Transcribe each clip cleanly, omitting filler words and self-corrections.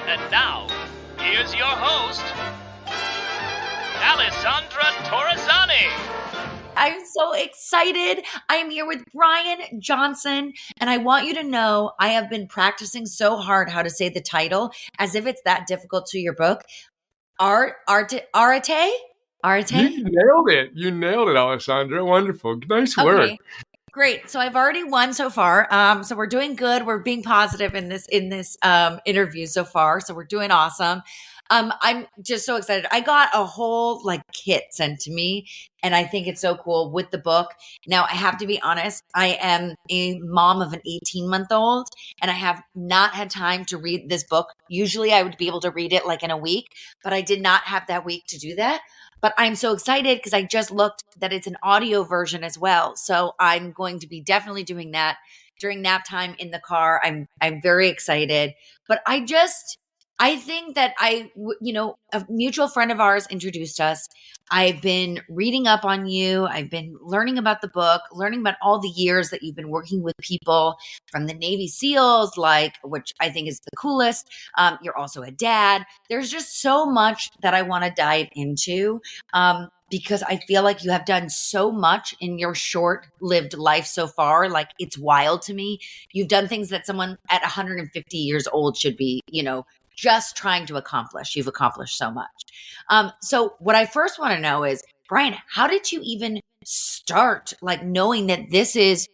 And now, here's your host, Alessandra Torresani. I'm so excited. I am here with Brian Johnson, and I want you to know I have been practicing so hard how to say the title as if it's that difficult to your book. Arete? You nailed it, Alessandra. Wonderful. Nice work. Okay. Great. So I've already won so far. So we're doing good. We're being positive in this interview so far. So we're doing awesome. I'm just so excited. I got a whole kit sent to me, and I think it's so cool with the book. Now I have to be honest. I am a mom of an 18-month-old, and I have not had time to read this book. Usually I would be able to read it in a week, but I did not have that week to do that. But I'm so excited because I just looked that it's an audio version as well. So I'm going to be definitely doing that during nap time in the car. I'm very excited. But I think that a mutual friend of ours introduced us. I've been reading up on you. I've been learning about the book, learning about all the years that you've been working with people from the Navy SEALs, which I think is the coolest. You're also a dad. There's just so much that I want to dive into because I feel like you have done so much in your short-lived life so far. It's wild to me. You've done things that someone at 150 years old should be, just trying to accomplish. You've accomplished so much. So what I first want to know is, Brian, how did you even start knowing that this is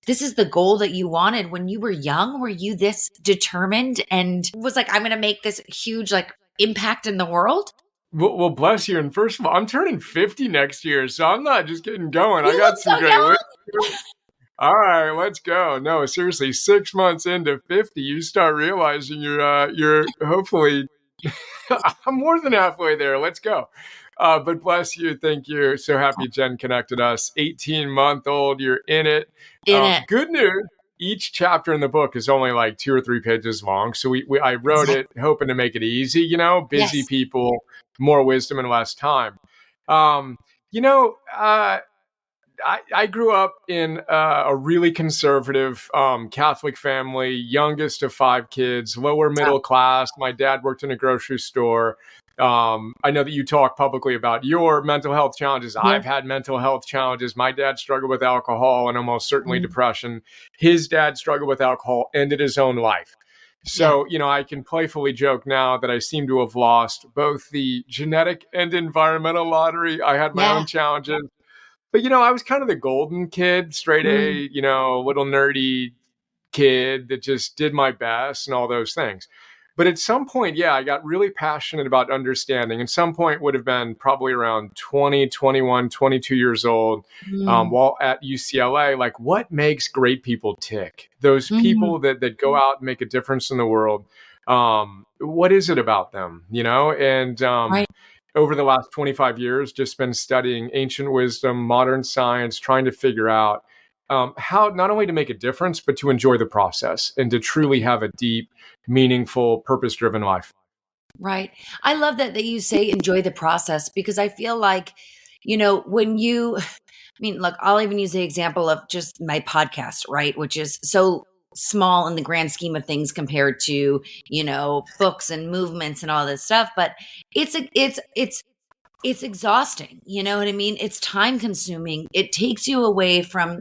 the goal that you wanted when you were young? Were you this determined and was I'm going to make this huge impact in the world? Well, bless you. And first of all, I'm turning 50 next year, so I'm not just getting going. I got some great work. All right, let's go. No, seriously, 6 months into 50, you start realizing you're hopefully, I'm more than halfway there. Let's go. But bless you. Thank you. So happy Jen connected us. 18-month-old, you're in it. Good news. Each chapter in the book is only 2 or 3 pages long. So I wrote it hoping to make it easy, busy people, more wisdom and less time. I grew up in a really conservative Catholic family, youngest of 5 kids, lower middle class. My dad worked in a grocery store. I know that you talk publicly about your mental health challenges. Yeah. I've had mental health challenges. My dad struggled with alcohol and almost certainly depression. His dad struggled with alcohol, ended his own life. So, I can playfully joke now that I seem to have lost both the genetic and environmental lottery. I had my own challenges. But, I was kind of the golden kid, straight A, little nerdy kid that just did my best and all those things. But at some point, I got really passionate about understanding. And some point would have been probably around 20, 21, 22 years old, while at UCLA, what makes great people tick? Those people that go out and make a difference in the world. What is it about them, And right. Over the last 25 years, just been studying ancient wisdom, modern science, trying to figure out how not only to make a difference, but to enjoy the process and to truly have a deep, meaningful, purpose-driven life. Right. I love that you say enjoy the process because I feel like, look, I'll even use the example of just my podcast, right? Which is so small in the grand scheme of things compared to, books and movements and all this stuff. But it's exhausting. You know what I mean? It's time consuming. It takes you away from,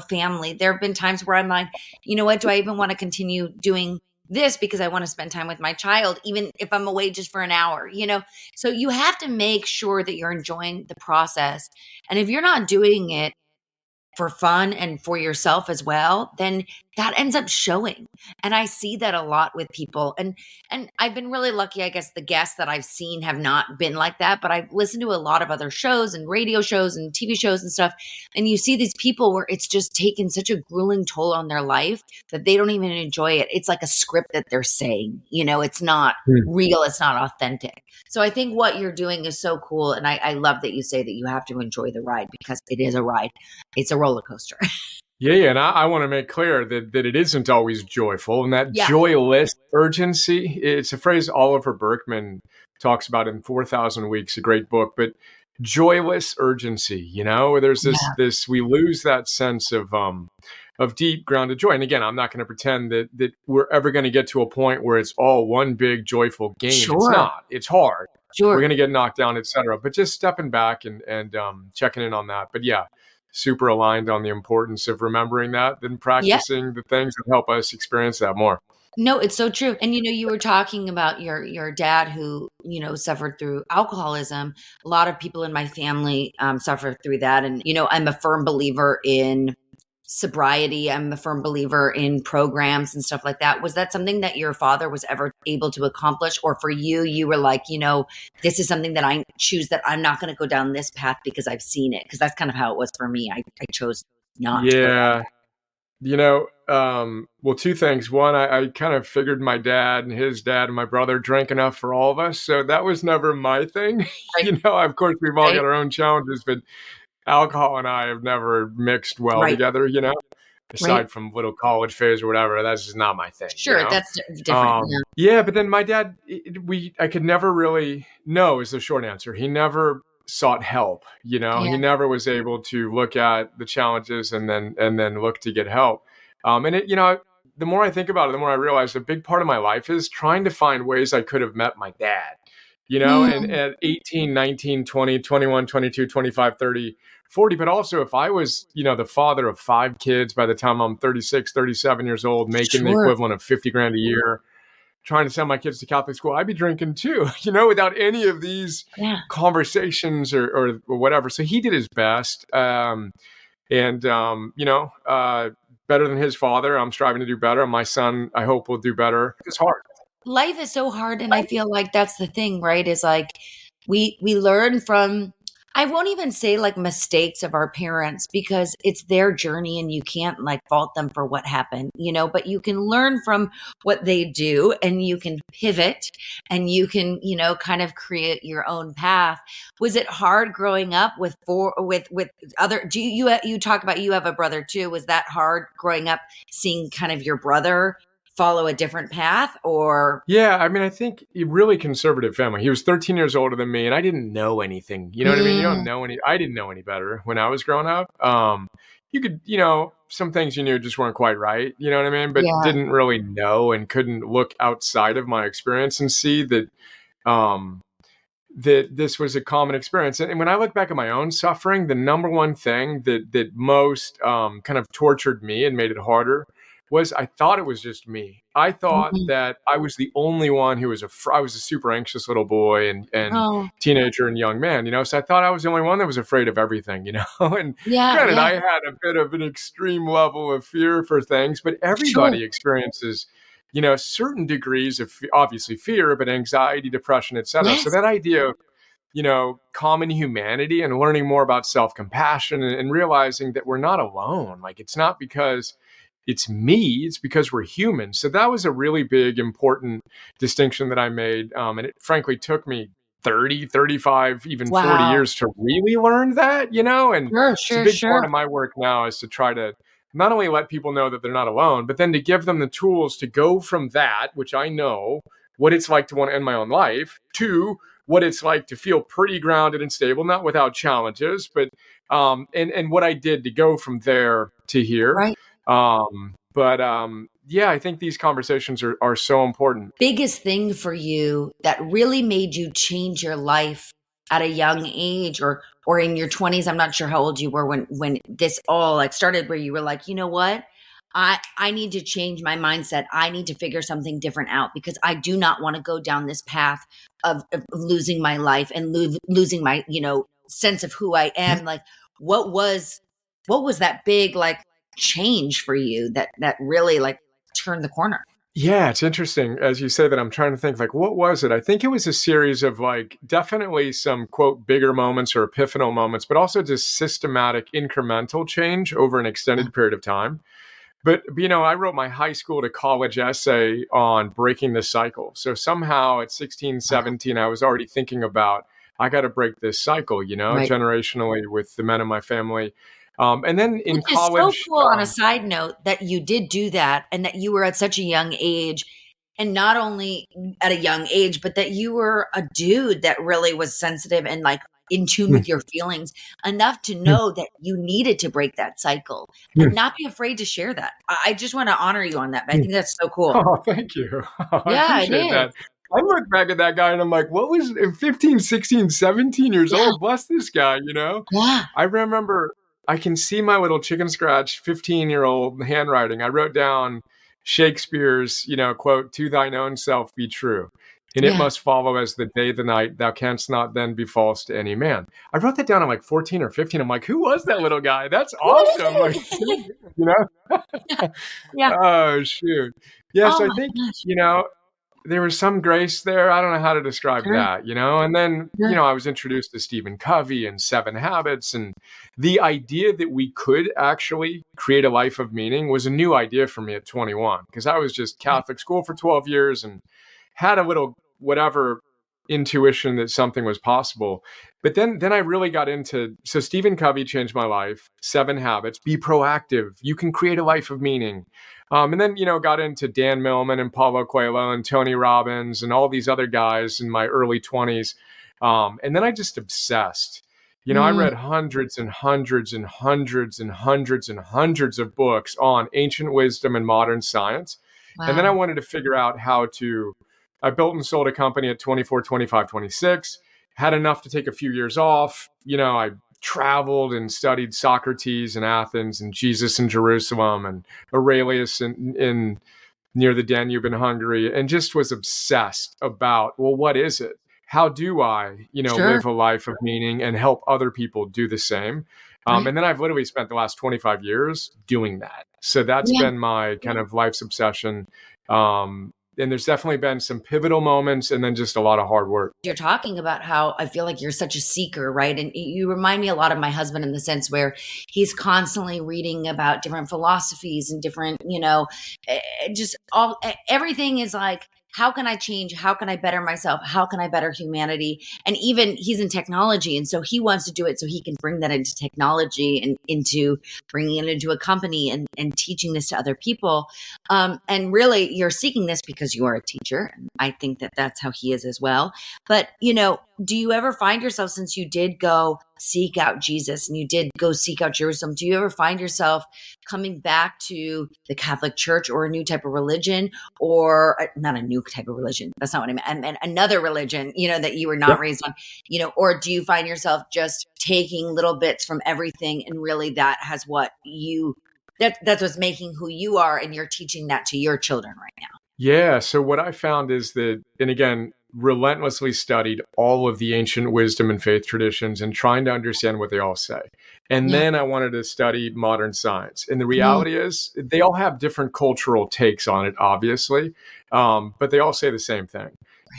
family. There have been times where I'm like, what, do I even want to continue doing this because I want to spend time with my child, even if I'm away just for an hour, So you have to make sure that you're enjoying the process. And if you're not doing it for fun and for yourself as well, then that ends up showing. And I see that a lot with people. And I've been really lucky, I guess the guests that I've seen have not been like that, but I've listened to a lot of other shows and radio shows and TV shows and stuff. And you see these people where it's just taken such a grueling toll on their life that they don't even enjoy it. It's like a script that they're saying, it's not real. It's not authentic. So I think what you're doing is so cool. And I love that you say that you have to enjoy the ride because it is a ride. It's a roller coaster. Yeah. And I want to make clear that it isn't always joyful, and that joyless urgency, it's a phrase Oliver Berkman talks about in 4,000 Weeks, a great book, but joyless urgency, there's this, we lose that sense of of deep grounded joy. And again, I'm not going to pretend that we're ever going to get to a point where it's all one big joyful game. It's Sure. not. It's hard. We're Sure. going to get knocked down, etc. But just stepping back and checking in on that. But yeah, super aligned on the importance of remembering that, then Yeah. practicing the things that help us experience that more. No, it's so true. And you were talking about your dad who, suffered through alcoholism. A lot of people in my family suffer through that. And, I'm a firm believer in sobriety. I'm a firm believer in programs and stuff like that. Was that something that your father was ever able to accomplish? Or for you, you were like, this is something that I choose, that I'm not going to go down this path because I've seen it. Because that's kind of how it was for me. I chose not to go down. Well, two things. One, I kind of figured my dad and his dad and my brother drank enough for all of us. So that was never my thing. Right. Of course, we've all Right. got our own challenges, but alcohol and I have never mixed well Right. together, aside Right. from little college phase or whatever. That's just not my thing. Sure. That's different. Yeah, but then my dad, I could never really know is the short answer. He never sought help. He never was able to look at the challenges and then look to get help. The more I think about it, the more I realize a big part of my life is trying to find ways I could have met my dad. And at 18, 19, 20, 21, 22, 25, 30, 40, but also if I was, the father of 5 kids by the time I'm 36, 37 years old, making the equivalent of 50 grand a year, trying to send my kids to Catholic school, I'd be drinking too, without any of these conversations or whatever. So he did his best. Better than his father. I'm striving to do better. My son, I hope, will do better. It's hard. Life is so hard. And I feel like that's the thing, right? Is like we learn from, I won't even say like mistakes of our parents, because it's their journey and you can't like fault them for what happened, but you can learn from what they do and you can pivot and you can, kind of create your own path. Was it hard growing up with other, you talk about, you have a brother too. Was that hard growing up seeing kind of your brother follow a different path? Or yeah, I think a really conservative family. He was 13 years older than me and I didn't know anything. You know what I mean? You don't know I didn't know any better when I was growing up. You could, some things you knew just weren't quite right, you know what I mean? But didn't really know and couldn't look outside of my experience and see that that this was a common experience. And when I look back at my own suffering, the number one thing that most kind of tortured me and made it harder was I thought it was just me. I thought that I was the only one who was I was a super anxious little boy and teenager and young man, so I thought I was the only one that was afraid of everything, and granted, I had a bit of an extreme level of fear for things, but everybody experiences, certain degrees of obviously fear, but anxiety, depression, etc. So that idea of, common humanity and learning more about self-compassion and realizing that we're not alone. Like, it's not because it's me, it's because we're human. So that was a really big, important distinction that I made. And it frankly took me 30, 35, even 40 years to really learn that, and it's a big part of my work now is to try to not only let people know that they're not alone, but then to give them the tools to go from that, which I know what it's like to want to end my own life, to what it's like to feel pretty grounded and stable, not without challenges, but and what I did to go from there to here. Right. I think these conversations are so important. Biggest thing for you that really made you change your life at a young age or in your 20s, I'm not sure how old you were when this all like started, where you were like, you know what? I need to change my mindset. I need to figure something different out because I do not want to go down this path of losing my life and losing my, sense of who I am. Like, what was that big, like, change for you that really like turned the corner? Yeah, it's interesting as you say that. I'm trying to think, like, what was it? I think it was a series of like definitely some quote bigger moments or epiphanal moments, but also just systematic incremental change over an extended period of time. But I wrote my high school to college essay on breaking the cycle. So somehow at 16, 17, I was already thinking about, I got to break this cycle, generationally with the men in my family. And then in college, is so cool. On a side note, that you did do that, and that you were at such a young age, and not only at a young age, but that you were a dude that really was sensitive and like in tune with your feelings enough to know that you needed to break that cycle and not be afraid to share that. I just want to honor you on that. I think that's so cool. Oh, thank you. I Yeah, it appreciate is. that. I look back at that guy and I'm like, what was 15, 16, 17 years Yeah. old? Bless this guy, you know? Yeah. I remember I can see my little chicken scratch 15-year-old handwriting. I wrote down Shakespeare's, quote, "To thine own self be true, and it Yeah. must follow as the day the night, thou canst not then be false to any man." I wrote that down at like 14 or 15. I'm like, who was that little guy? That's awesome. Like, you know? Yeah. Oh, shoot. Yeah, Oh so I my think, gosh. there was some grace there. I don't know how to describe Sure. that, And then, Sure. I was introduced to Stephen Covey and Seven Habits. And the idea that we could actually create a life of meaning was a new idea for me at 21, because I was just Catholic school for 12 years and had a little whatever intuition that something was possible. But then I really got into, so Stephen Covey changed my life. Seven Habits, be proactive. You can create a life of meaning. And then, got into Dan Millman and Paulo Coelho and Tony Robbins and all these other guys in my early 20s. And then I just obsessed. I read hundreds and hundreds and hundreds and hundreds and hundreds of books on ancient wisdom and modern science. And then I wanted to figure out I built and sold a company at 24, 25, 26, had enough to take a few years off. I traveled and studied Socrates in Athens and Jesus in Jerusalem and Aurelius in near the Danube in Hungary, and just was obsessed about, well, what is it? How do I, Sure. live a life of meaning and help other people do the same? Right. And then I've literally spent the last 25 years doing that. So that's Yeah. been my kind of life's obsession. And there's definitely been some pivotal moments and then just a lot of hard work. You're talking about how I feel like you're such a seeker, right? And you remind me a lot of my husband in the sense where he's constantly reading about different philosophies and different, just everything is like, how can I change? How can I better myself? How can I better humanity? And even he's in technology. And so he wants to do it so he can bring that into technology and into bringing it into a company and teaching this to other people. And really you're seeking this because you are a teacher. I think that that's how he is as well. But, do you ever find yourself, since you did go seek out Jesus and you did go seek out Jerusalem, do you ever find yourself coming back to the Catholic Church or a new type of religion, or not a new type of religion? That's not what I meant. I meant another religion, that you were not raised on, or do you find yourself just taking little bits from everything and really that has what that's what's making who you are, and you're teaching that to your children right now? Yeah. So what I found is that, and again, relentlessly studied all of the ancient wisdom and faith traditions and trying to understand what they all say. And then I wanted to study modern science. And the reality is they all have different cultural takes on it, obviously. But they all say the same thing,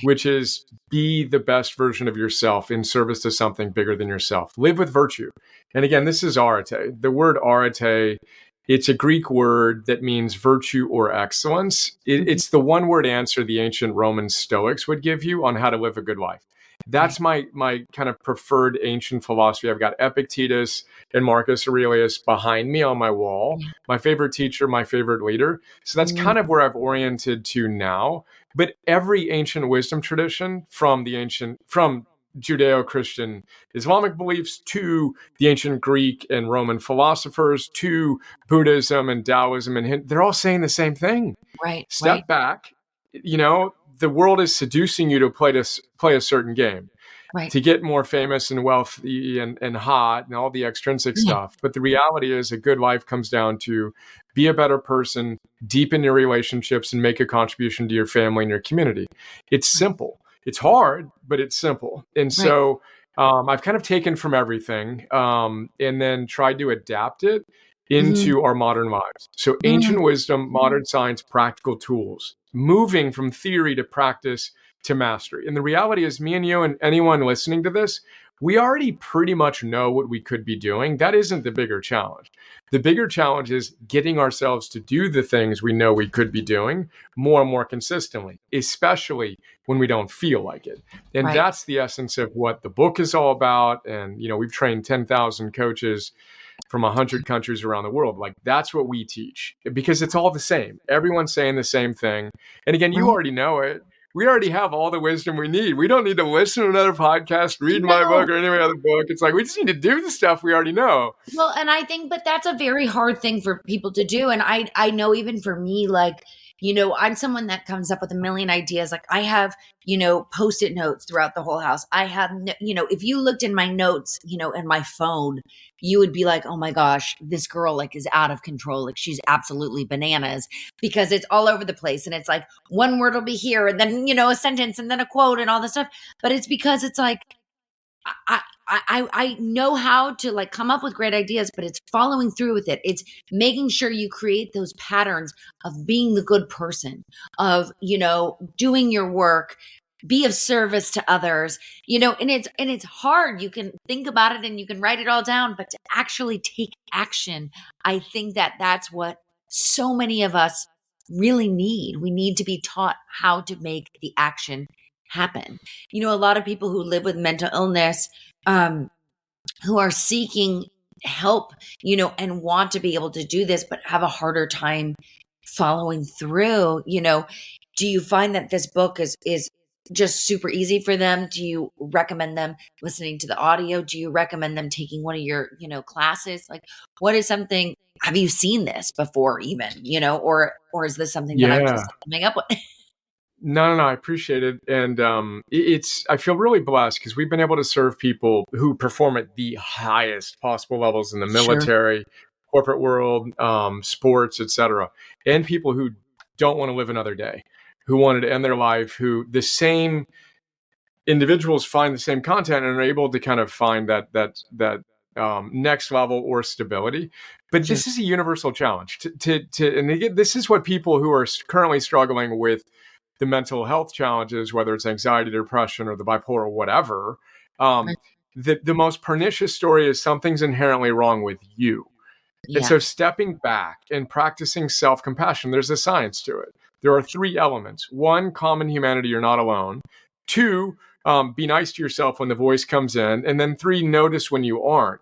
which is be the best version of yourself in service to something bigger than yourself. Live with virtue. And again, this is arete. The word arete, it's a Greek word that means virtue or excellence. It's the one word answer the ancient Roman Stoics would give you on how to live a good life. That's my kind of preferred ancient philosophy. I've got Epictetus and Marcus Aurelius behind me on my wall. My favorite teacher, my favorite leader. So that's kind of where I've oriented to now. But every ancient wisdom tradition from Judeo-Christian Islamic beliefs to the ancient Greek and Roman philosophers to Buddhism and Taoism and Hindu, they're all saying the same thing. Right. Step back. The world is seducing you to play a certain game, to get more famous and wealthy and hot and all the extrinsic stuff. But the reality is a good life comes down to be a better person, deepen your relationships, and make a contribution to your family and your community. It's simple. It's hard, but it's simple. And so I've kind of taken from everything and then tried to adapt it into our modern lives. So ancient wisdom, modern science, practical tools, moving from theory to practice to mastery. And the reality is me and you and anyone listening to this, we already pretty much know what we could be doing. That isn't the bigger challenge. The bigger challenge is getting ourselves to do the things we know we could be doing more and more consistently, especially when we don't feel like it. And that's the essence of what the book is all about. And, we've trained 10,000 coaches from 100 countries around the world. Like, that's what we teach because it's all the same. Everyone's saying the same thing. And again, you already know it. we already have all the wisdom we need. We don't need to listen to another podcast, read my No. book or any other book. It's like we just need to do the stuff we already know. Well, and I think, but that's a very hard thing for people to do. And I know even for me, like, I'm someone that comes up with a million ideas. Like I have, Post-it notes throughout the whole house. I have, if you looked in my notes, in my phone, you would be like, oh my gosh, this girl like is out of control. Like she's absolutely bananas because it's all over the place. And it's like one word will be here and then, a sentence and then a quote and all this stuff. But it's because it's like, I know how to like come up with great ideas, but it's following through with it. It's making sure you create those patterns of being the good person, of, doing your work, be of service to others, and it's hard. You can think about it and you can write it all down, but to actually take action, I think that's what so many of us really need. We need to be taught how to make the action happen. A lot of people who live with mental illness, who are seeking help, and want to be able to do this, but have a harder time following through. Do you find that this book is just super easy for them? Do you recommend them listening to the audio? Do you recommend them taking one of your, classes? Like, what is something, have you seen this before even, or is this something that I'm just coming up with? No, I appreciate it. And I feel really blessed because we've been able to serve people who perform at the highest possible levels in the military, corporate world, sports, etc., and people who don't want to live another day, who wanted to end their life, who the same individuals find the same content and are able to kind of find that next level or stability. But this is a universal challenge and again, this is what people who are currently struggling with the mental health challenges, whether it's anxiety, depression, or the bipolar, or whatever, the most pernicious story is something's inherently wrong with you. Yeah. And so stepping back and practicing self-compassion, there's a science to it. There are 3 elements. 1, common humanity, you're not alone. 2, be nice to yourself when the voice comes in. And then 3, notice when you aren't.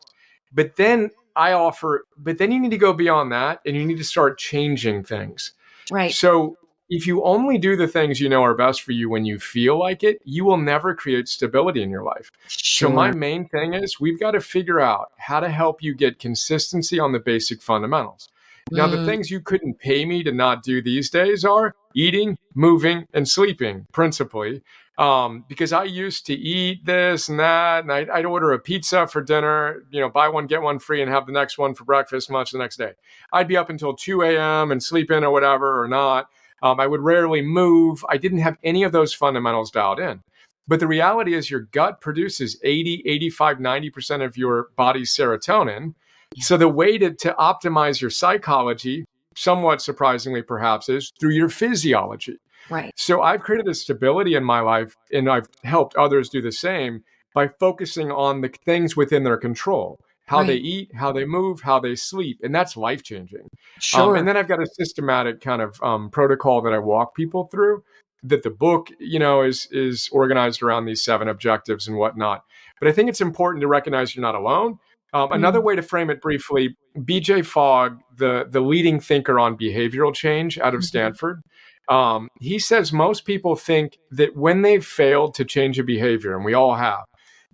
But then you need to go beyond that and you need to start changing things. Right. So if you only do the things you know are best for you when you feel like it, you will never create stability in your life. Sure. So my main thing is we've got to figure out how to help you get consistency on the basic fundamentals. Now, the things you couldn't pay me to not do these days are eating, moving, and sleeping, principally. Because I used to eat this and that, and I'd order a pizza for dinner, buy one, get one free, and have the next one for breakfast, lunch the next day. I'd be up until 2 a.m. and sleep in or whatever, or not. I would rarely move. I didn't have any of those fundamentals dialed in. But the reality is your gut produces 80, 85, 90% of your body's serotonin. So the way to optimize your psychology, somewhat surprisingly perhaps, is through your physiology. Right. So I've created a stability in my life, and I've helped others do the same by focusing on the things within their control. How they eat, how they move, how they sleep. And that's life-changing. Sure. And then I've got a systematic kind of protocol that I walk people through that the book, is organized around these 7 objectives and whatnot. But I think it's important to recognize you're not alone. Another way to frame it briefly, BJ Fogg, the leading thinker on behavioral change out of Stanford, he says most people think that when they've failed to change a behavior, and we all have,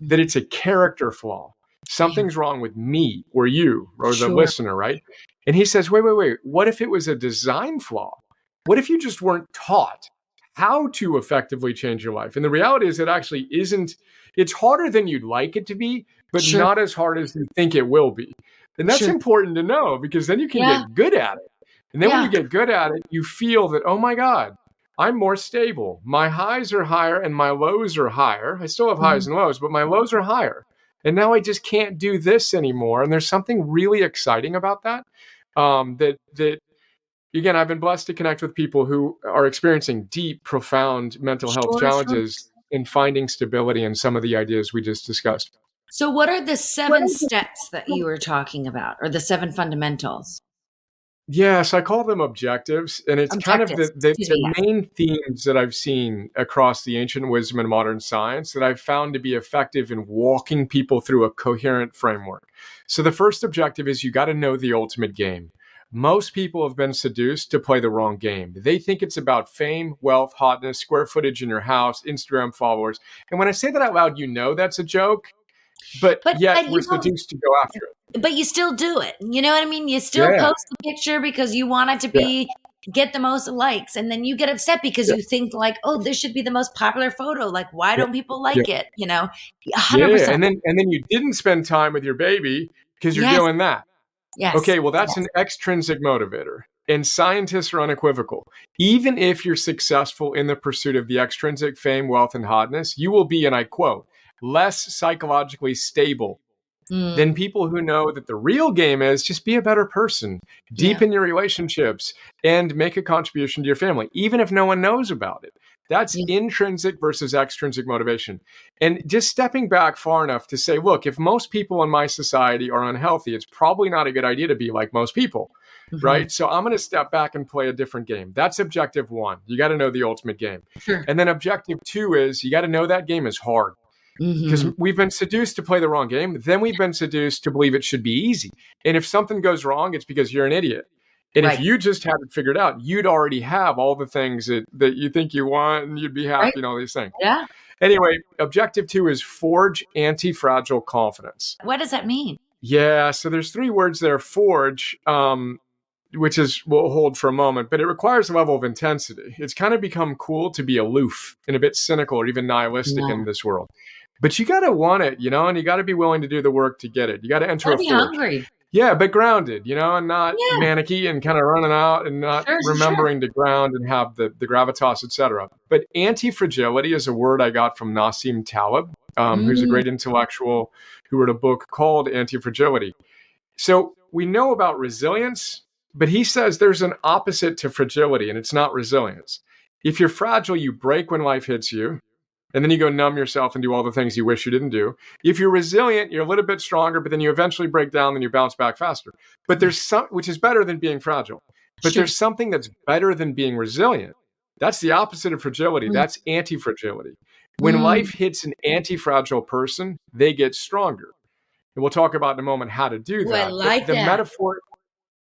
that it's a character flaw. Something's wrong with me or you or the listener, right? And he says, wait. What if it was a design flaw? What if you just weren't taught how to effectively change your life? And the reality is it actually isn't. It's harder than you'd like it to be, but not as hard as you think it will be. And that's important to know because then you can get good at it. And then when you get good at it, you feel that, oh my God, I'm more stable. My highs are higher and my lows are higher. I still have highs and lows, but my lows are higher. And now I just can't do this anymore. And there's something really exciting about that. That again, I've been blessed to connect with people who are experiencing deep, profound mental health challenges and finding stability in some of the ideas we just discussed. So what are the 7 steps that you were talking about, or the 7 fundamentals? Yes, I call them objectives. And it's kind of the main themes that I've seen across the ancient wisdom and modern science that I've found to be effective in walking people through a coherent framework. So the first objective is you got to know the ultimate game. most people have been seduced to play the wrong game. They think it's about fame, wealth, hotness, square footage in your house, Instagram followers. And when I say that out loud, that's a joke, but yet But we're you don't. seduced to go after it. But you still do it. You know what I mean? You still Yeah. post the picture because you want it to get the most likes, and then you get upset because you think like, oh, this should be the most popular photo. Like, why don't people like it? 100%. And then you didn't spend time with your baby because you're doing that. Yes. Okay, well, that's an extrinsic motivator. And scientists are unequivocal. Even if you're successful in the pursuit of the extrinsic fame, wealth, and hotness, you will be, and I quote, less psychologically stable than people who know that the real game is just be a better person, deepen your relationships, and make a contribution to your family, even if no one knows about it. That's intrinsic versus extrinsic motivation. And just stepping back far enough to say, look, if most people in my society are unhealthy, it's probably not a good idea to be like most people, right? So I'm going to step back and play a different game. That's objective one. You got to know the ultimate game. Sure. And then objective two is you got to know that game is hard. Because we've been seduced to play the wrong game. Then we've been seduced to believe it should be easy. And if something goes wrong, it's because you're an idiot. And if you just had it figured out, you'd already have all the things that you think you want, and you'd be happy and all these things. Yeah. Anyway, objective two is forge anti-fragile confidence. What does that mean? Yeah, so there's three words there. Forge, which we'll hold for a moment, but it requires a level of intensity. It's kind of become cool to be aloof and a bit cynical or even nihilistic in this world. But you got to want it, and you got to be willing to do the work to get it. You got to enter a forge. Hungry. Yeah, but grounded, and not manicky and kind of running out and not remembering to ground and have the gravitas, etc. But anti-fragility is a word I got from Nassim Taleb, who's a great intellectual who wrote a book called Anti-Fragility. So we know about resilience, but he says there's an opposite to fragility, and it's not resilience. If you're fragile, you break when life hits you. And then you go numb yourself and do all the things you wish you didn't do. If you're resilient, you're a little bit stronger, but then you eventually break down and you bounce back faster. But there's which is better than being fragile. But there's something that's better than being resilient. That's the opposite of fragility. That's anti-fragility. When life hits an anti-fragile person, they get stronger. And we'll talk about in a moment how to do that. I like the that. metaphor.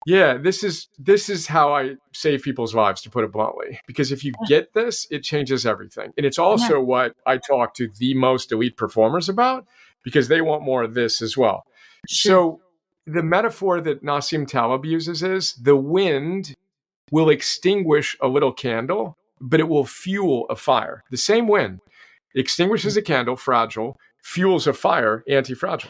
Yeah, this is how I save people's lives, to put it bluntly. Because if you get this, it changes everything. And it's also what I talk to the most elite performers about, because they want more of this as well. So the metaphor that Nassim Taleb uses is the wind will extinguish a little candle, but it will fuel a fire. The same wind extinguishes a candle, fragile, fuels a fire, anti-fragile.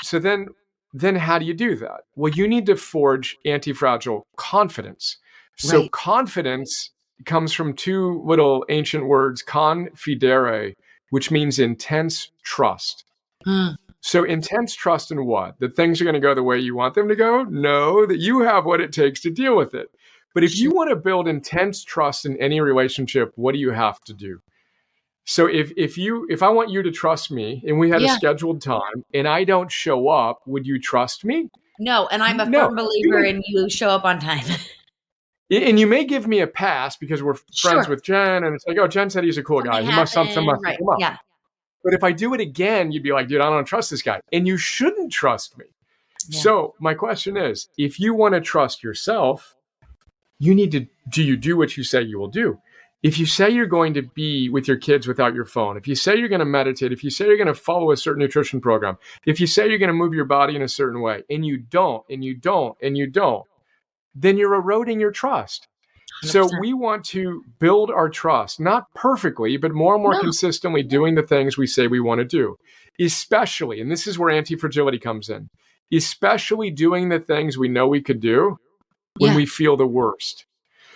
So then how do you do that? Well, you need to forge anti-fragile confidence. So confidence comes from two little ancient words, confidere, which means intense trust. So intense trust in what? That things are going to go the way you want them to go? No, that you have what it takes to deal with it. But if you want to build intense trust in any relationship, what do you have to do? So if I want you to trust me and we had a scheduled time and I don't show up, would you trust me? No, and I'm a firm believer in you show up on time. And you may give me a pass because we're friends with Jen, and it's like, oh, Jen said he's a cool guy. He must something come up. Yeah. But if I do it again, you'd be like, dude, I don't trust this guy. And you shouldn't trust me. Yeah. So my question is, if you want to trust yourself, do you do what you say you will do? If you say you're going to be with your kids without your phone, if you say you're going to meditate, if you say you're going to follow a certain nutrition program, if you say you're going to move your body in a certain way, and you don't, then you're eroding your trust. 100%. So we want to build our trust, not perfectly, but more and more consistently doing the things we say we want to do, especially, and this is where anti-fragility comes in, especially doing the things we know we could do when we feel the worst.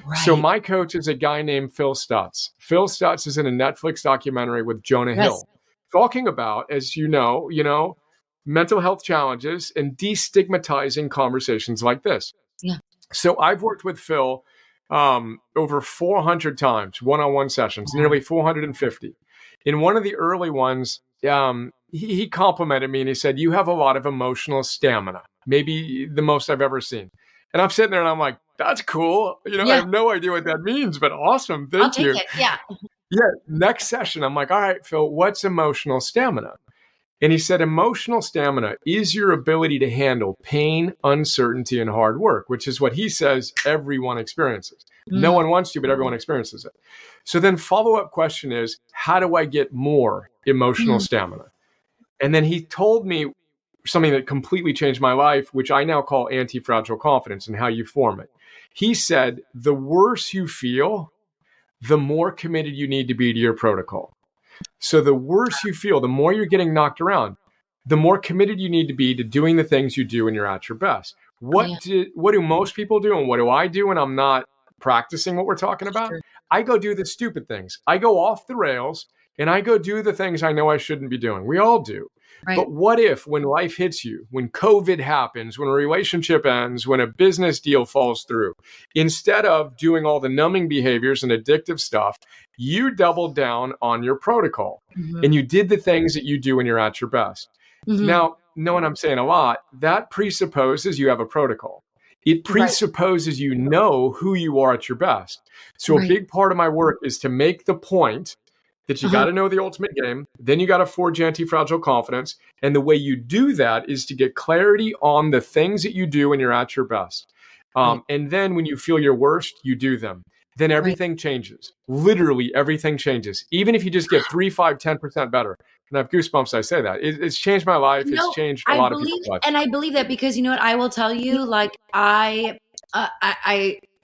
Right. So my coach is a guy named Phil Stutz. Phil Stutz is in a Netflix documentary with Jonah Hill, talking about, as you know, mental health challenges and destigmatizing conversations like this. Yeah. So I've worked with Phil over 400 times, one-on-one sessions, nearly 450. In one of the early ones, he complimented me and he said, "You have a lot of emotional stamina, maybe the most I've ever seen." And I'm sitting there and I'm like, that's cool. I have no idea what that means, but awesome. Thank you. I'll take it. Yeah. Yeah. Next session, I'm like, all right, Phil, what's emotional stamina? And he said, emotional stamina is your ability to handle pain, uncertainty, and hard work, which is what he says everyone experiences. No one wants to, but everyone experiences it. So then follow-up question is, how do I get more emotional stamina? And then he told me something that completely changed my life, which I now call anti-fragile confidence and how you form it. He said, the worse you feel, the more committed you need to be to your protocol. So the worse you feel, the more you're getting knocked around, the more committed you need to be to doing the things you do when you're at your best. What do most people do and what do I do when I'm not practicing what we're talking about? Sure. I go do the stupid things. I go off the rails and I go do the things I know I shouldn't be doing. We all do. Right. But what if when life hits you, when COVID happens, when a relationship ends, when a business deal falls through, instead of doing all the numbing behaviors and addictive stuff, you doubled down on your protocol and you did the things that you do when you're at your best. Now, knowing I'm saying a lot, that presupposes you have a protocol. It presupposes you know who you are at your best. So a big part of my work is to make the point that you got to know the ultimate game. Then you got to forge anti-fragile confidence. And the way you do that is to get clarity on the things that you do when you're at your best. And then when you feel your worst, you do them. Then everything changes. Literally everything changes. Even if you just get 3, 5, 10% better. And I have goosebumps. I say that it's changed my life. It's changed a lot of people's lives. And I believe that because you know what, I will tell you, like I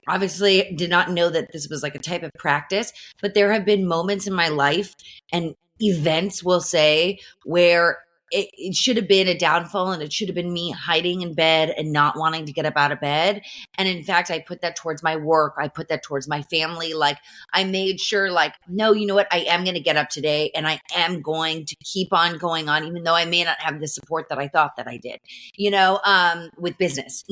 obviously did not know that this was like a type of practice, but there have been moments in my life and events, we'll say, where it should have been a downfall and it should have been me hiding in bed and not wanting to get up out of bed. And in fact, I put that towards my work. I put that towards my family. Like I made sure like, no, you know what? I am going to get up today and I am going to keep on going on, even though I may not have the support that I thought that I did, with business,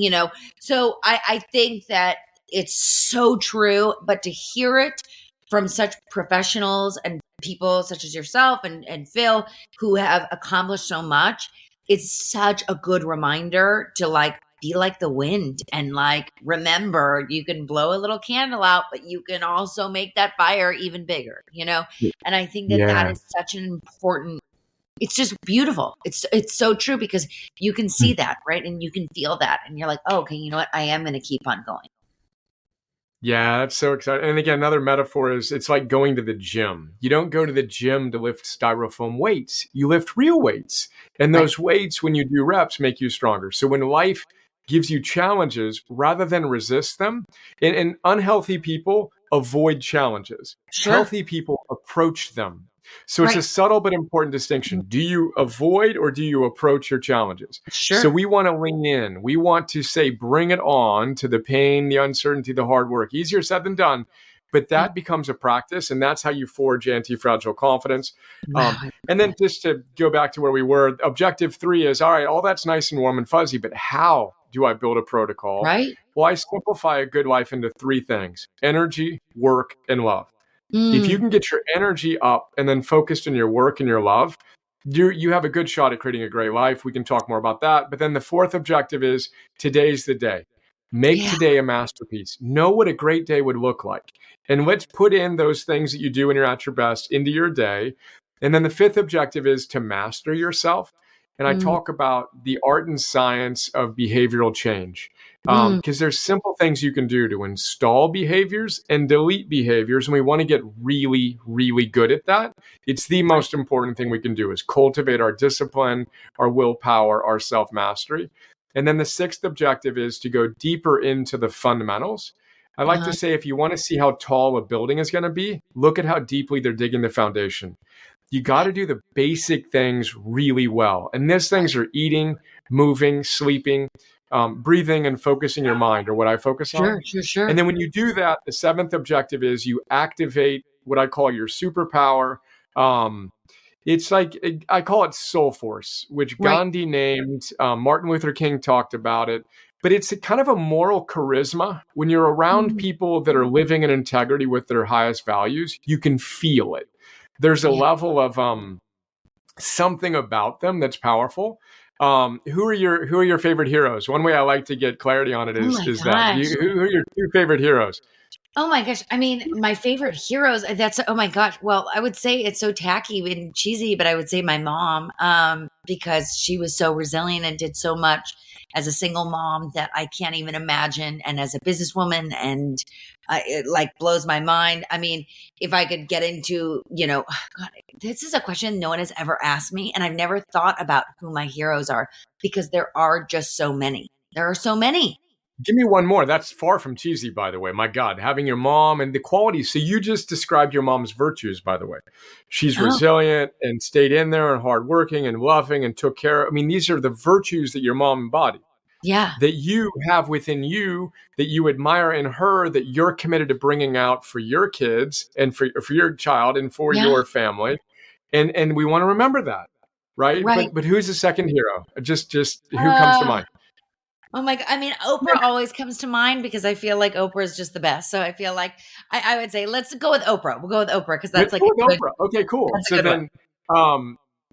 So I think that it's so true, but to hear it from such professionals and people such as yourself and Phil, who have accomplished so much, it's such a good reminder to like be like the wind and like remember you can blow a little candle out, but you can also make that fire even bigger, And I think that is such an important. It's just beautiful. It's so true because you can see that, right? And you can feel that, and you're like, oh, okay, you know what? I am going to keep on going. Yeah, that's so exciting. And again, another metaphor is it's like going to the gym. You don't go to the gym to lift styrofoam weights. You lift real weights. And those weights, when you do reps, make you stronger. So when life gives you challenges, rather than resist them, and unhealthy people avoid challenges. Sure. Healthy people approach them. So it's a subtle but important distinction. Do you avoid or do you approach your challenges? Sure. So we want to lean in. We want to say, bring it on to the pain, the uncertainty, the hard work. Easier said than done. But that becomes a practice, and that's how you forge anti-fragile confidence. And then just to go back to where we were, objective 3 is, all right, all that's nice and warm and fuzzy, but how do I build a protocol? Right. Well, I simplify a good life into 3 things: energy, work, and love. If you can get your energy up and then focused in your work and your love, you have a good shot at creating a great life. We can talk more about that. But then the 4th objective is today's the day. Make today a masterpiece. Know what a great day would look like. And let's put in those things that you do when you're at your best into your day. And then the 5th objective is to master yourself. And I talk about the art and science of behavioral change. Because there's simple things you can do to install behaviors and delete behaviors. And we want to get really, really good at that. It's the most important thing we can do is cultivate our discipline, our willpower, our self-mastery. And then the 6th objective is to go deeper into the fundamentals. I like to say, if you want to see how tall a building is going to be, look at how deeply they're digging the foundation. You got to do the basic things really well. And these things are eating, moving, sleeping, breathing, and focusing your mind, or what I focus on. Sure. And then when you do that, the 7th objective is you activate what I call your superpower. It's like, I call it soul force, which Gandhi named, Martin Luther King talked about it. But it's a kind of a moral charisma. When you're around people that are living in integrity with their highest values, you can feel it. There's a level of something about them that's powerful. Who are your favorite heroes? One way I like to get clarity on it is that who are your 2 favorite heroes? Oh my gosh. I mean, my favorite heroes, oh my gosh. Well, I would say it's so tacky and cheesy, but I would say my mom. because she was so resilient and did so much as a single mom that I can't even imagine. And as a businesswoman, and it like blows my mind. I mean, if I could get into, God, this is a question no one has ever asked me. And I've never thought about who my heroes are because there are just so many. There are so many. Give me one more. That's far from cheesy, by the way. My God, having your mom and the qualities. So you just described your mom's virtues, by the way. She's resilient and stayed in there and hardworking and loving and took care. I mean, these are the virtues that your mom embodied. Yeah. That you have within you, that you admire in her, that you're committed to bringing out for your kids and for your child and for your family. And we want to remember that, right? But who's the second hero? Just who comes to mind? Oh my God. I mean, Oprah always comes to mind because I feel like Oprah is just the best. So I feel like I would say, let's go with Oprah. We'll go with Oprah because that's Oprah. Okay, cool.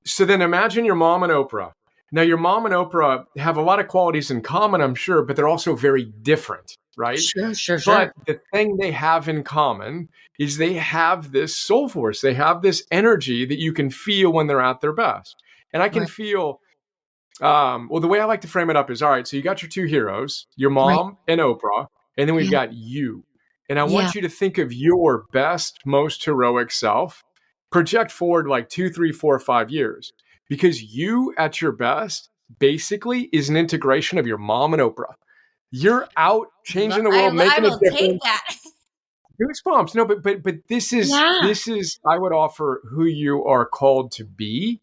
So then imagine your mom and Oprah. Now your mom and Oprah have a lot of qualities in common, I'm sure, but they're also very different, right? Sure. But the thing they have in common is they have this soul force. They have this energy that you can feel when they're at their best. And I can feel... well, the way I like to frame it up is, all right, so you got your two heroes, your mom and Oprah, and then we've got you. And I want you to think of your best, most heroic self, project forward like 2, 3, 4, 5 years, because you at your best basically is an integration of your mom and Oprah. You're out changing the world, making a difference. Take that. Goosebumps. No, but this is, I would offer who you are called to be.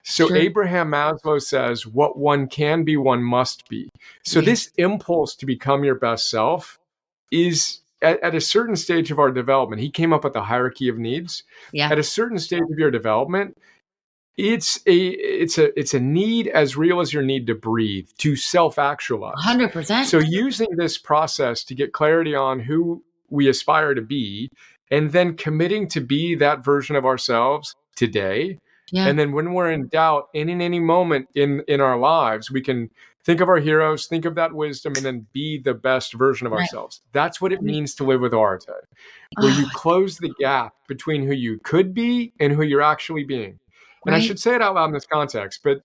So Abraham Maslow says, what one can be, one must be. So this impulse to become your best self is at a certain stage of our development. He came up with the hierarchy of needs. Yeah. At a certain stage of your development, it's a need as real as your need to breathe, to self-actualize. 100%. So using this process to get clarity on who we aspire to be, and then committing to be that version of ourselves today. Yeah. And then when we're in doubt, and in any moment in our lives, we can think of our heroes, think of that wisdom, and then be the best version of ourselves. That's what it means to live with Arte, where you close the gap between who you could be and who you're actually being. And I should say it out loud in this context, but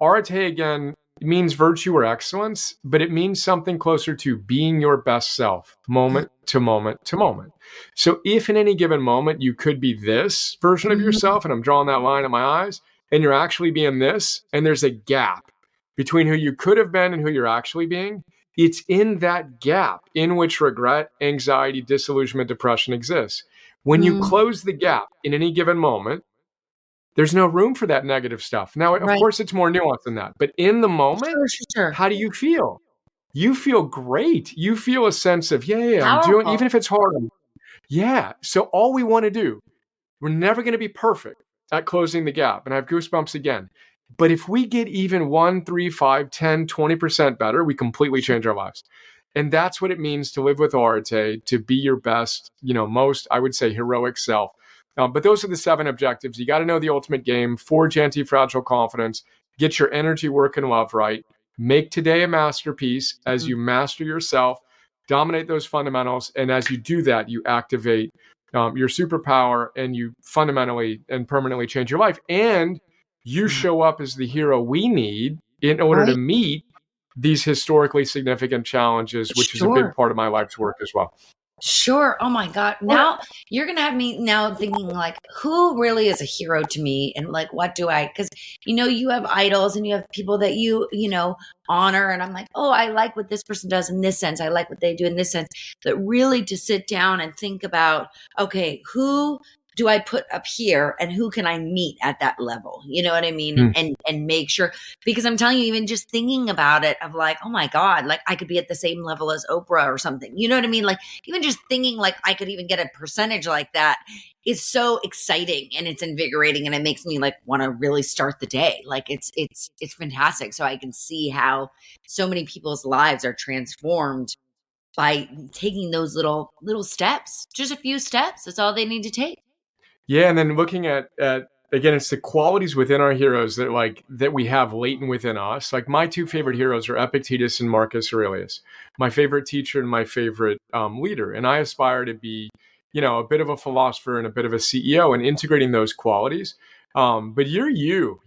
Arte, again, means virtue or excellence, but it means something closer to being your best self, moment to moment to moment. So if in any given moment you could be this version of yourself, and I'm drawing that line in my eyes, and you're actually being this, and there's a gap between who you could have been and who you're actually being, it's in that gap in which regret, anxiety, disillusionment, depression exists. When you close the gap in any given moment, there's no room for that negative stuff. Now, of course, it's more nuanced than that. But in the moment, how do you feel? You feel great. You feel a sense of, I'm doing, even if it's hard. Yeah. So all we want to do, we're never going to be perfect at closing the gap. And I have goosebumps again. But if we get even 1, 3, 5, 10, 20% better, we completely change our lives. And that's what it means to live with Arte, to be your best, most, I would say, heroic self. But those are the 7 objectives. You got to know the ultimate game, forge anti-fragile confidence, get your energy, work, and love right, make today a masterpiece as you master yourself, dominate those fundamentals. And as you do that, you activate your superpower and you fundamentally and permanently change your life. And you show up as the hero we need in order to meet these historically significant challenges, which is a big part of my life's work as well. Sure. Oh my God. Now you're going to have me now thinking like, who really is a hero to me? And like, what do because, you have idols and you have people that you honor. And I'm like, oh, I like what this person does in this sense. I like what they do in this sense. But really to sit down and think about, okay, who do I put up here and who can I meet at that level? You know what I mean? And make sure, because I'm telling you, even just thinking about it of like, oh my God, like I could be at the same level as Oprah or something. You know what I mean? Like even just thinking like I could even get a percentage like that is so exciting and it's invigorating and it makes me like want to really start the day. Like it's fantastic. So I can see how so many people's lives are transformed by taking those little steps, just a few steps. That's all they need to take. Yeah, and then looking at again, it's the qualities within our heroes that we have latent within us. Like my 2 favorite heroes are Epictetus and Marcus Aurelius, my favorite teacher and my favorite leader. And I aspire to be, a bit of a philosopher and a bit of a CEO, and integrating those qualities. But Epictetus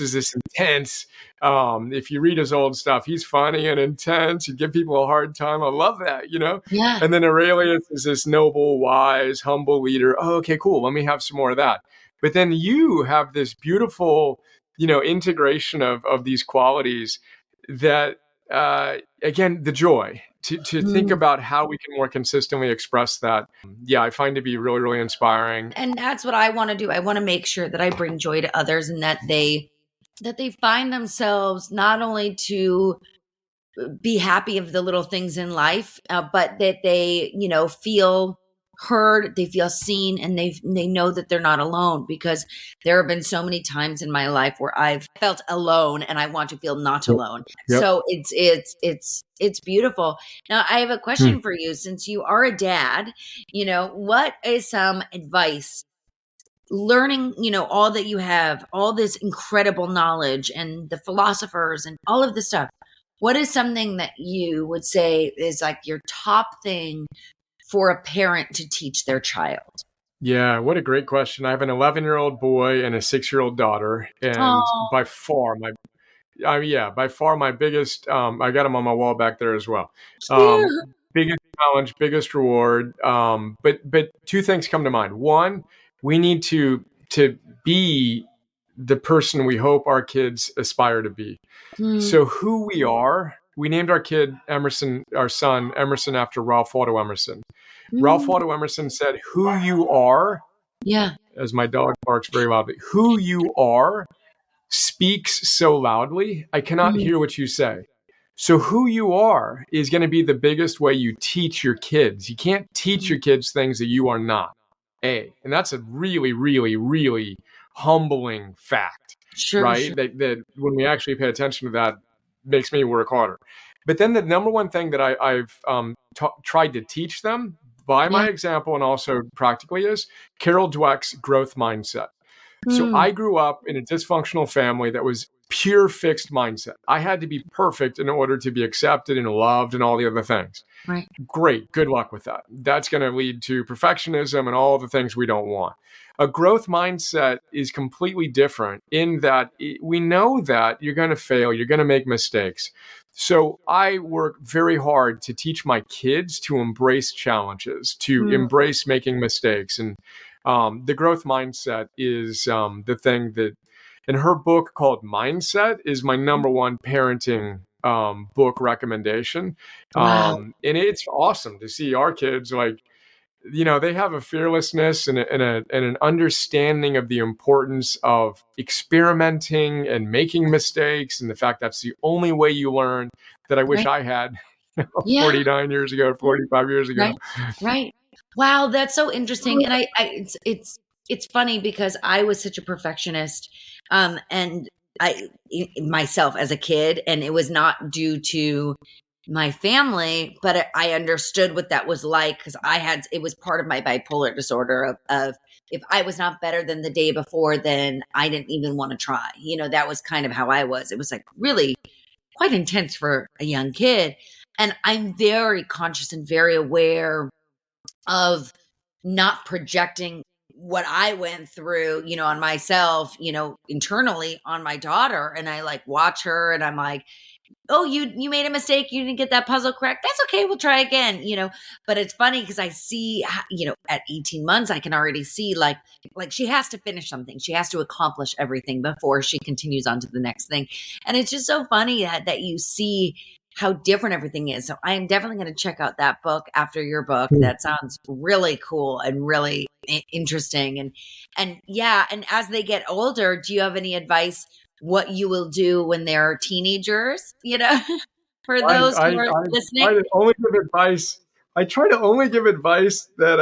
is this intense. If you read his old stuff, he's funny and intense. You give people a hard time. I love that, Yeah. And then Aurelius is this noble, wise, humble leader. Oh, okay, cool. Let me have some more of that. But then you have this beautiful, integration of these qualities that, again, the joy to think about how we can more consistently express that. Yeah, I find to be really, really inspiring. And that's what I want to do. I want to make sure that I bring joy to others, and that they find themselves not only to be happy of the little things in life, but that they, feel heard, they feel seen, and they know that they're not alone, because there have been so many times in my life where I've felt alone, and I want to feel not alone. Yep. So it's beautiful. Now I have a question for you. Since you are a dad, what is some advice, learning, all that you have, all this incredible knowledge and the philosophers and all of this stuff, what is something that you would say is like your top thing for a parent to teach their child? Yeah, what a great question. I have an 11-year-old boy and a 6-year-old daughter, and by far my biggest, I got him on my wall back there as well. Biggest challenge, biggest reward. But two things come to mind. One, we need to be the person we hope our kids aspire to be. So who we are, we named our son Emerson, after Ralph Waldo Emerson. Ralph Waldo Emerson said, "Who you are," as my dog barks very loudly, "who you are speaks so loudly, I cannot hear what you say." So who you are is going to be the biggest way you teach your kids. You can't teach your kids things that you are not. And that's a really, really, really humbling fact, right? Sure. That when we actually pay attention to that, makes me work harder. But then the number one thing that I've tried to teach them by my example, and also practically, is Carol Dweck's growth mindset. So I grew up in a dysfunctional family that was pure fixed mindset. I had to be perfect in order to be accepted and loved and all the other things. Right. Great. Good luck with that. That's going to lead to perfectionism and all the things we don't want. A growth mindset is completely different in that we know that you're going to fail, you're going to make mistakes. So I work very hard to teach my kids to embrace challenges, to embrace making mistakes. And the growth mindset is the thing that, in her book called Mindset, is my number one parenting book recommendation. Wow. And it's awesome to see our kids, like, they have a fearlessness and an understanding of the importance of experimenting and making mistakes, and the fact that's the only way you learn, that I wish I had 49 years ago, 45 years ago. Right. Wow, that's so interesting. And it's funny because I was such a perfectionist, and I myself as a kid, and it was not due to my family, but I understood what that was like, because it was part of my bipolar disorder of if I was not better than the day before, then I didn't even want to try. That was kind of how I was. It was like really quite intense for a young kid. And I'm very conscious and very aware of not projecting what I went through, on myself, internally on my daughter. And I like watch her and I'm like, oh, you made a mistake. You didn't get that puzzle correct. That's okay. We'll try again, but it's funny because I see, at 18 months, I can already see like she has to finish something. She has to accomplish everything before she continues on to the next thing. And it's just so funny that you see how different everything is. So I am definitely going to check out that book after your book. That sounds really cool and really interesting. And as they get older, do you have any advice what you will do when they're teenagers, for those who are listening? I try to only give advice that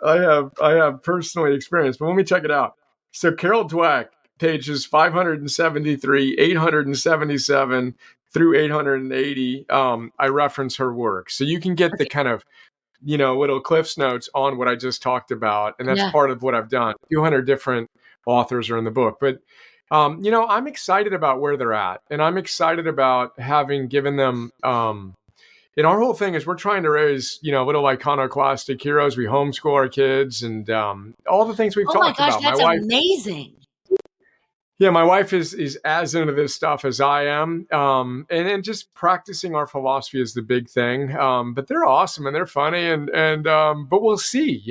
I have personally experienced, but let me check it out. So Carol Dweck, pages 573, 877 through 880, I reference her work. So you can get the kind of, little Cliff's notes on what I just talked about. And that's part of what I've done. 200 different authors are in the book. But I'm excited about where they're at, and I'm excited about having given them And our whole thing is we're trying to raise, little iconoclastic heroes. We homeschool our kids and all the things we've Oh my talked gosh, about. that's amazing. My wife is as into this stuff as I am. And then just practicing our philosophy is the big thing. But they're awesome and they're funny but we'll see,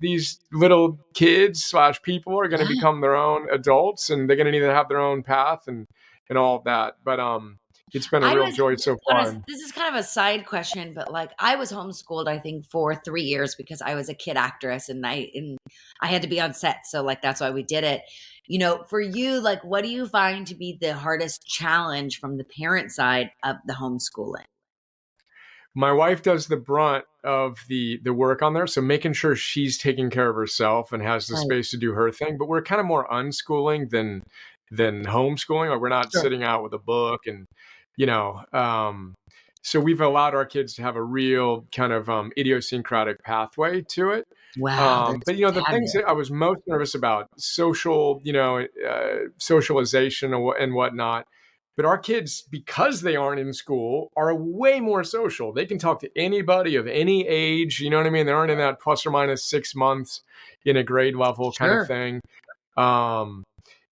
these little kids / people are going to Yeah. become their own adults and they're going to need to have their own path and all of that. But it's been a I real was joy so honest, far. this is kind of a side question, but like I was homeschooled, I think, for 3 years because I was a kid actress and I had to be on set. So like that's why we did it. For you, like what do you find to be the hardest challenge from the parent side of the homeschooling? My wife does the brunt of the work on there, so making sure she's taking care of herself and has the Right. space to do her thing. But we're kind of more unschooling than homeschooling. Like we're not Sure. sitting out with a book and you know. So we've allowed our kids to have a real kind of idiosyncratic pathway to it. Wow, But that's the things fabulous. that I was most nervous about, social, socialization and whatnot. But our kids, because they aren't in school, are way more social. They can talk to anybody of any age. You know what I mean? They aren't in that plus or minus 6 months in a grade level kind of Sure. thing. Um,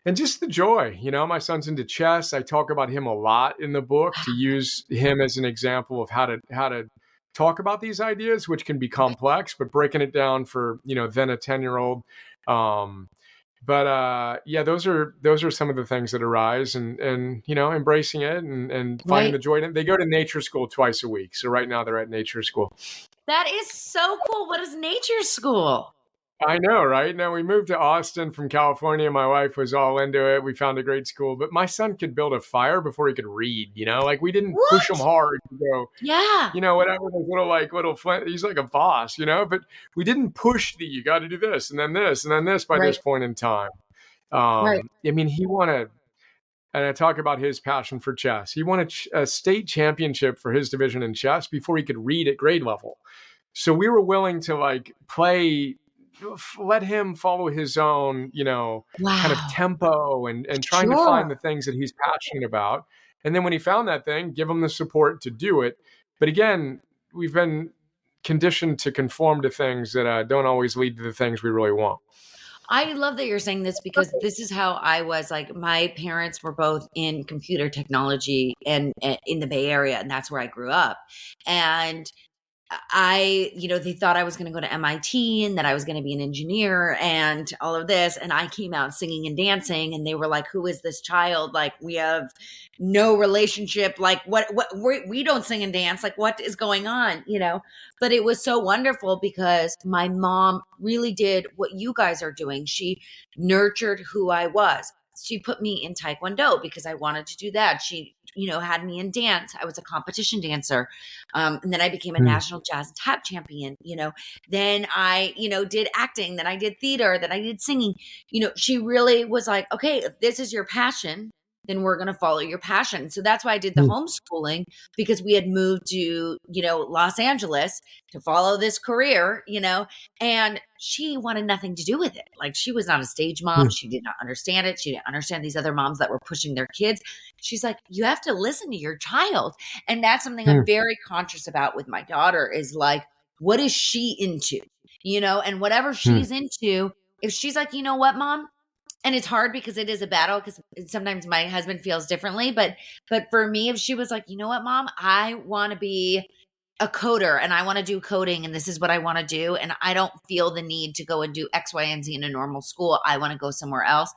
and just the joy, my son's into chess. I talk about him a lot in the book to use him as an example of how to talk about these ideas, which can be complex, but breaking it down for, then a 10-year-old. But those are some of the things that arise and embracing it and finding Right. the joy in it. They go to nature school twice a week. So right now they're at nature school. That is so cool. What is nature school? I know, right? Now we moved to Austin from California. My wife was all into it. We found a great school, but my son could build a fire before he could read, like we didn't push him What? hard to go, Yeah. whatever, those little flint. He's like a boss, but we didn't push you got to do this and then this and then this by Right. this point in time. Right. I mean, he wanted, and I talk about his passion for chess. He won a state championship for his division in chess before he could read at grade level. So we were willing to let him follow his own, kind of Wow. tempo and trying to Sure. find the things that he's passionate about. And then when he found that thing, give him the support to do it. But again, we've been conditioned to conform to things that don't always lead to the things we really want. I love that you're saying this because this is how I was. Like my parents were both in computer technology and in the Bay Area, and that's where I grew up. And they thought I was going to go to MIT and that I was going to be an engineer and all of this. And I came out singing and dancing and they were like, who is this child? Like, we have no relationship. Like, we don't sing and dance. Like, what is going on? But it was so wonderful because my mom really did what you guys are doing. She nurtured who I was. She put me in Taekwondo because I wanted to do that. She, had me in dance. I was a competition dancer. And then I became a national jazz tap champion, then I, did acting, then I did theater, then I did singing. She really was like, okay, if this is your passion, then we're going to follow your passion. So that's why I did the homeschooling, because we had moved to, Los Angeles to follow this career, and she wanted nothing to do with it. Like, she was not a stage mom. She did not understand it. She didn't understand these other moms that were pushing their kids. She's like, you have to listen to your child. And that's something I'm very conscious about with my daughter is like, what is she into? And whatever she's into, if she's like, you know what, mom? And it's hard because it is a battle because sometimes my husband feels differently. But for me, if she was like, you know what, mom, I want to be a coder and I want to do coding and this is what I want to do. And I don't feel the need to go and do X, Y, and Z in a normal school. I want to go somewhere else.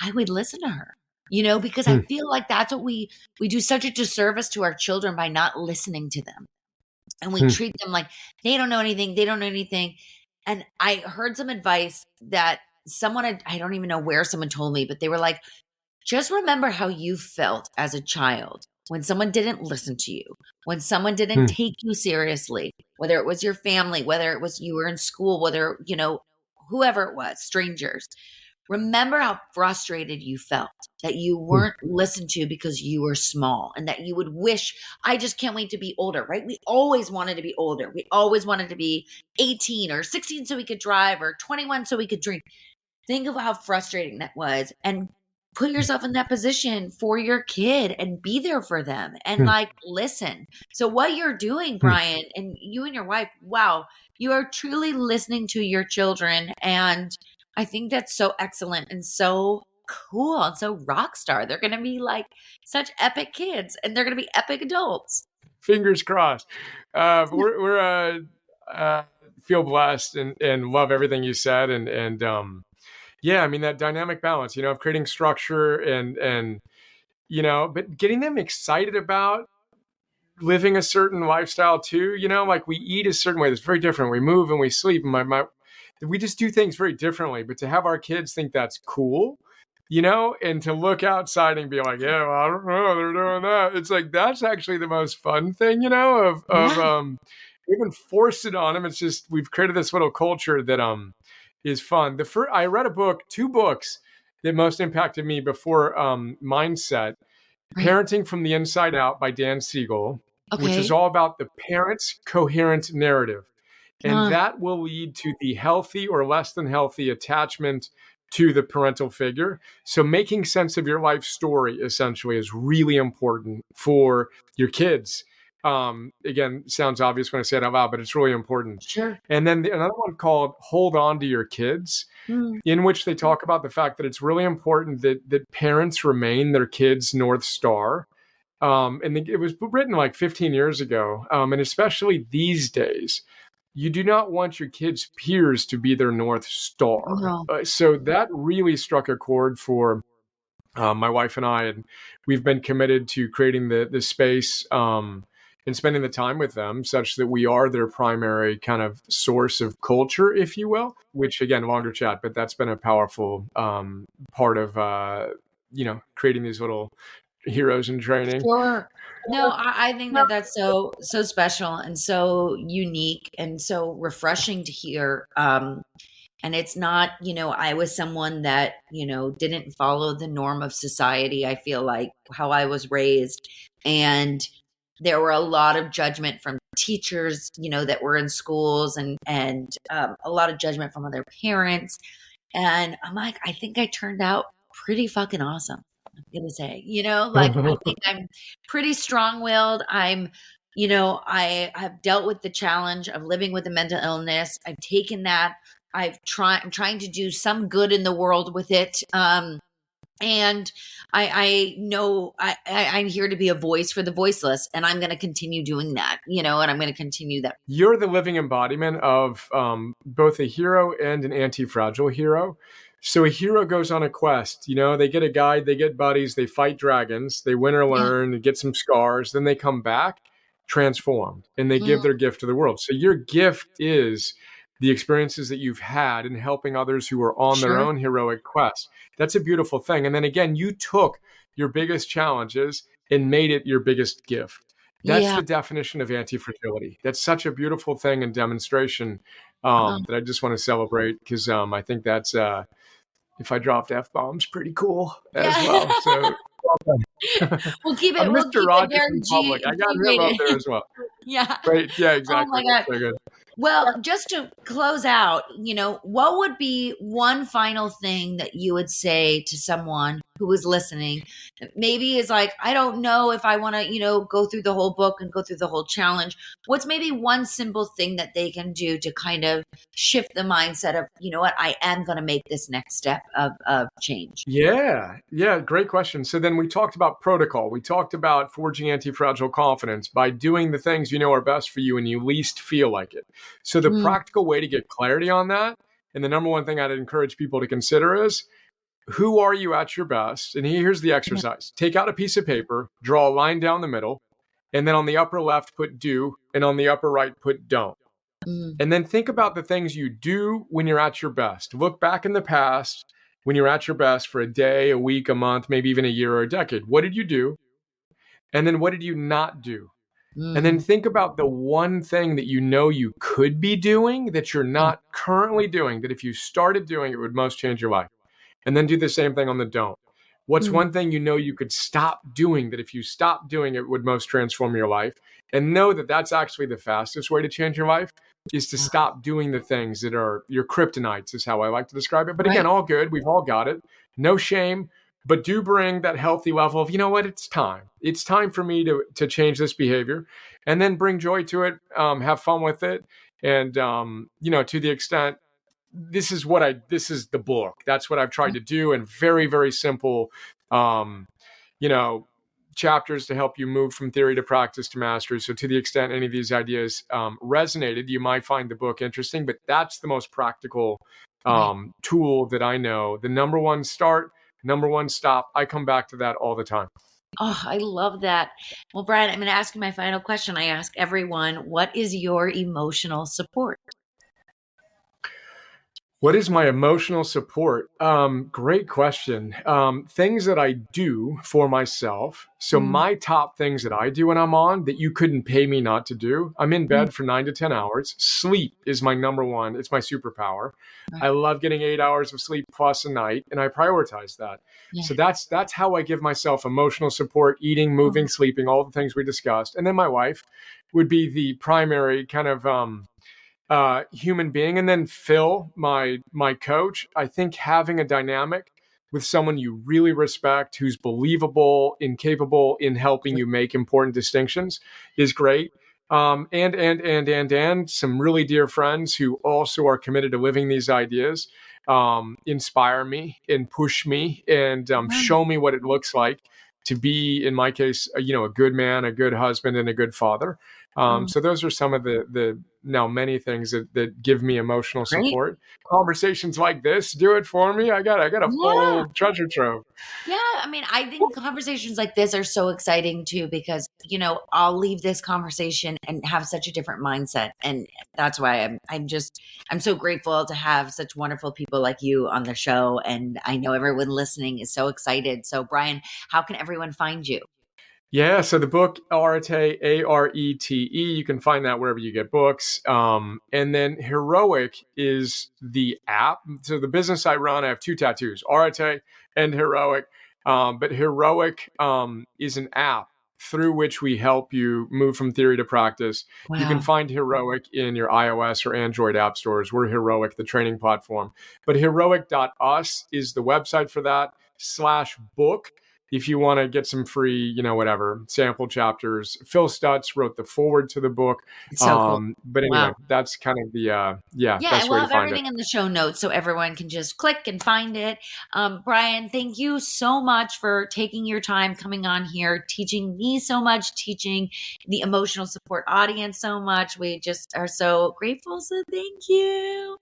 I would listen to her, because I feel like that's what we do such a disservice to our children by not listening to them. And we treat them like they don't know anything. They don't know anything. And I heard some advice that I don't even know where someone told me, but they were like, just remember how you felt as a child when someone didn't listen to you, when someone didn't take you seriously, whether it was your family, whether it was you were in school, whether, whoever it was, strangers. Remember how frustrated you felt that you weren't listened to because you were small and that you would wish, I just can't wait to be older, right? We always wanted to be older. We always wanted to be 18 or 16 so we could drive or 21 so we could drink. Think of how frustrating that was. And put yourself in that position for your kid and be there for them and Hmm. like listen. So what you're doing, Hmm. Brian, and you and your wife, wow, you are truly listening to your children. And I think that's so excellent and so cool and so rock star. They're going to be like such epic kids and they're going to be epic adults. Fingers crossed. We're feel blessed and love everything you said. And yeah, I mean, that dynamic balance, of creating structure and, but getting them excited about living a certain lifestyle too, like we eat a certain way that's very different. We move and we sleep, and we just do things very differently. But to have our kids think that's cool, and to look outside and be like, yeah, well, I don't know, they're doing that. It's like that's actually the most fun thing, Yeah, we haven't forced it on them. It's just we've created this little culture that is fun. I read two books that most impacted me before Mindset. right. Parenting from the Inside Out by Dan Siegel, which is Okay. all about the parent's coherent narrative. And Uh, that will lead to the healthy or less than healthy attachment to the parental figure. So making sense of your life story essentially is really important for your kids. Again, sounds obvious when I say it out loud, but it's really important. sure. And then another one called Hold On to Your Kids, Mm, in which they talk about the fact that it's really important that parents remain their kids' North Star. It was written like 15 years ago. And especially these days, you do not want your kids' peers to be their North Star. no, So that really struck a chord for my wife and I, and we've been committed to creating the space and spending the time with them such that we are their primary kind of source of culture, if you will, which again, longer chat, but that's been a powerful part of, creating these little heroes in training. sure. No, I think that that's so special and so unique and so refreshing to hear. And it's not, I was someone that, didn't follow the norm of society. I feel like how I was raised. And there were a lot of judgment from teachers, that were in schools and a lot of judgment from other parents. And I'm like, I think I turned out pretty fucking awesome. I'm gonna say, like I think I'm pretty strong-willed. I have dealt with the challenge of living with a mental illness. I've taken that. I'm trying to do some good in the world with it. And I know I'm here to be a voice for the voiceless, and I'm going to continue doing that, and I'm going to continue that. You're the living embodiment of both a hero and an anti-fragile hero. So a hero goes on a quest, they get a guide, they get buddies, they fight dragons, they win or Yeah. learn, they get some scars, then they come back transformed and they give Mm, their gift to the world. So your gift is the experiences that you've had in helping others who are on their sure. own heroic quest. That's a beautiful thing. And then again, you took your biggest challenges and made it your biggest gift. That's Yeah. the definition of anti-fragility. That's such a beautiful thing and demonstration Um, that I just want to celebrate because I think that's, if I dropped F-bombs, pretty cool as yeah. well. So We'll keep I'm we'll Mr. keep it Rogers very in public. I got him up G-rated. there as well. Yeah. Right. Yeah, Oh exactly. my God. So good. Well, just to close out, what would be one final thing that you would say to someone who is listening? Maybe is like, I don't know if I want to, go through the whole book and go through the whole challenge. What's maybe one simple thing that they can do to kind of shift the mindset of, what, I am going to make this next step of change? Yeah. Yeah. Great question. So then we talked about protocol. We talked about forging anti-fragile confidence by doing the things you know are best for you and you least feel like it. So the Mm, practical way to get clarity on that, and the number one thing I'd encourage people to consider is, who are you at your best? And here's the yeah. exercise. Take out a piece of paper, draw a line down the middle, and then on the upper left, put do, and on the upper right, put don't. Mm, And then think about the things you do when you're at your best. Look back in the past when you're at your best for a day, a week, a month, maybe even a year or a decade. What did you do? And then what did you not do? And then mm, think about the one thing that you know you could be doing that you're mm, not currently doing, that if you started doing, it would most change your life. And then do the same thing on the don't. What's mm. one thing you know you could stop doing that if you stop doing it would most transform your life? And know that that's actually the fastest way to change your life is to stop doing the things that are your kryptonites, is how I like to describe it. But Right. again, all good. We've all got it. No shame. but do bring that healthy level of, you know what, it's time. It's time for me to change this behavior, and then bring joy to it, have fun with it. And, to the extent, this is the book. That's what I've tried to do. And very, very simple, um, you know, chapters to help you move from theory to practice to mastery. So to the extent any of these ideas resonated, you might find the book interesting, but that's the most practical tool that I know. The number one start, number one stop. I come back to that all the time. Oh, I love that. Well, Brian, I'm going to ask you my final question. I ask everyone, what is your emotional support? What is my emotional support? Great question. Things that I do for myself. So my top things that I do when I'm on that you couldn't pay me not to do. I'm in bed for 9 to 10 hours. Sleep is my number one. It's my superpower. I love getting 8 hours of sleep plus a night, and I prioritize that. Yeah. So that's how I give myself emotional support: eating, moving, sleeping, all the things we discussed. And then my wife would be the primary kind of human being. And then Phil, my coach. I think having a dynamic with someone you really respect, who's believable and capable in helping you make important distinctions, is great. And some really dear friends who also are committed to living these ideas, inspire me and push me and show me what it looks like to be, in my case, a good man, a good husband, and a good father. So those are some of the now many things that give me emotional support. Conversations like this do it for me. I got a full treasure trove. Yeah, I mean, I think conversations like this are so exciting too, because I'll leave this conversation and have such a different mindset, and that's why I'm so grateful to have such wonderful people like you on the show, and I know everyone listening is so excited. So, Brian, how can everyone find you? Yeah, so the book, Arete, Arete, you can find that wherever you get books. And then Heroic is the app. So the business I run, I have 2 tattoos, Arete and Heroic. But Heroic is an app through which we help you move from theory to practice. Wow. You can find Heroic in your iOS or Android app stores. We're Heroic, the training platform. But heroic.us is the website for that, /book. If you want to get some free, sample chapters. Phil Stutz wrote the forward to the book. So cool. But anyway, that's kind of the, best way to find it. We'll have everything in the show notes so everyone can just click and find it. Brian, thank you so much for taking your time coming on here, teaching me so much, teaching the emotional support audience so much. We just are so grateful. So thank you.